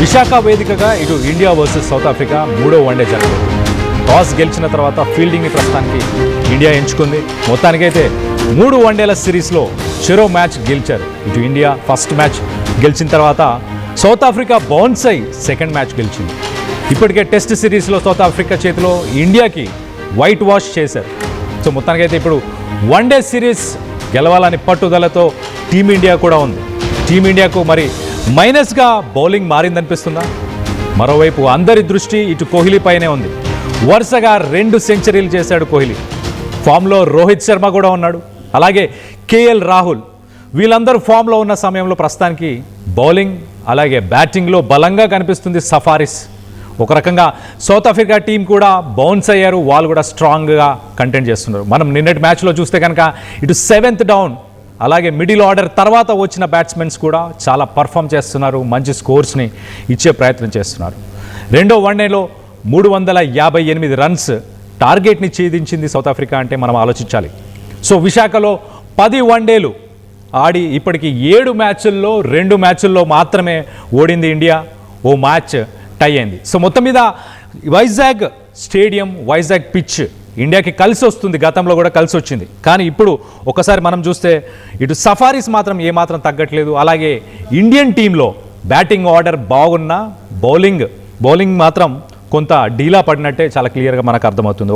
విశాఖ వేదికగా ఇటు India versus south Africa మూడో వన్డే జరగబోతుంది. టాస్ గెలిచిన తర్వాత ఫీల్డింగ్ని ప్రస్తుతానికి ఇండియా ఎంచుకుంది. మొత్తానికైతే 3 వన్డేల సిరీస్లో చెరో మ్యాచ్ గెలిచారు. ఇటు ఇండియా ఫస్ట్ మ్యాచ్ గెలిచిన తర్వాత సౌత్ ఆఫ్రికా బౌన్స్ అయి సెకండ్ మ్యాచ్ గెలిచింది. ఇప్పటికే టెస్ట్ సిరీస్లో సౌత్ ఆఫ్రికా చేతిలో ఇండియాకి వైట్ వాష్ చేశారు. సో మొత్తానికైతే ఇప్పుడు వన్డే సిరీస్ గెలవాలని పట్టుదలతో టీమిండియా కూడా ఉంది. టీమిండియాకు మరి మైనస్గా బౌలింగ్ మారిందనిపిస్తుందా? మరోవైపు అందరి దృష్టి ఇటు కోహ్లీ పైనే ఉంది. వరుసగా 2 సెంచరీలు చేశాడు కోహ్లీ. ఫామ్లో రోహిత్ శర్మ కూడా ఉన్నాడు, అలాగే కేఎల్ రాహుల్. వీళ్ళందరూ ఫామ్లో ఉన్న సమయంలో ప్రస్తుతానికి బౌలింగ్ అలాగే బ్యాటింగ్లో బలంగా కనిపిస్తుంది సఫారీస్. ఒక రకంగా సౌత్ ఆఫ్రికా టీం కూడా బౌన్స్ అయ్యారు, వాళ్ళు కూడా స్ట్రాంగ్గా కంటెంట్ చేస్తున్నారు. మనం నిన్నటి మ్యాచ్లో చూస్తే కనుక ఇటు 7th డౌన్ అలాగే మిడిల్ ఆర్డర్ తర్వాత వచ్చిన బ్యాట్స్మెన్స్ కూడా చాలా పర్ఫామ్ చేస్తున్నారు, మంచి స్కోర్స్ని ఇచ్చే ప్రయత్నం చేస్తున్నారు. రెండో వన్డేలో 358 రన్స్ టార్గెట్ని ఛేదించింది సౌత్ ఆఫ్రికా అంటే మనం ఆలోచించాలి. సో విశాఖలో 10 వన్డేలు ఆడి ఇప్పటికి 7 మ్యాచ్ల్లో 2 మ్యాచ్ల్లో మాత్రమే ఓడింది ఇండియా, ఓ మ్యాచ్ టై అయింది. సో మొత్తం మీద వైజాగ్ స్టేడియం, వైజాగ్ పిచ్ ఇండియాకి కలిసి వస్తుంది, గతంలో కూడా కలిసి వచ్చింది. కానీ ఇప్పుడు ఒకసారి మనం చూస్తే ఇటు సఫారీస్ మాత్రం ఏమాత్రం తగ్గట్లేదు. అలాగే ఇండియన్ టీంలో బ్యాటింగ్ ఆర్డర్ బాగున్నా బౌలింగ్ మాత్రం కొంత డీలా పడినట్టే చాలా క్లియర్గా మనకు అర్థమవుతుంది.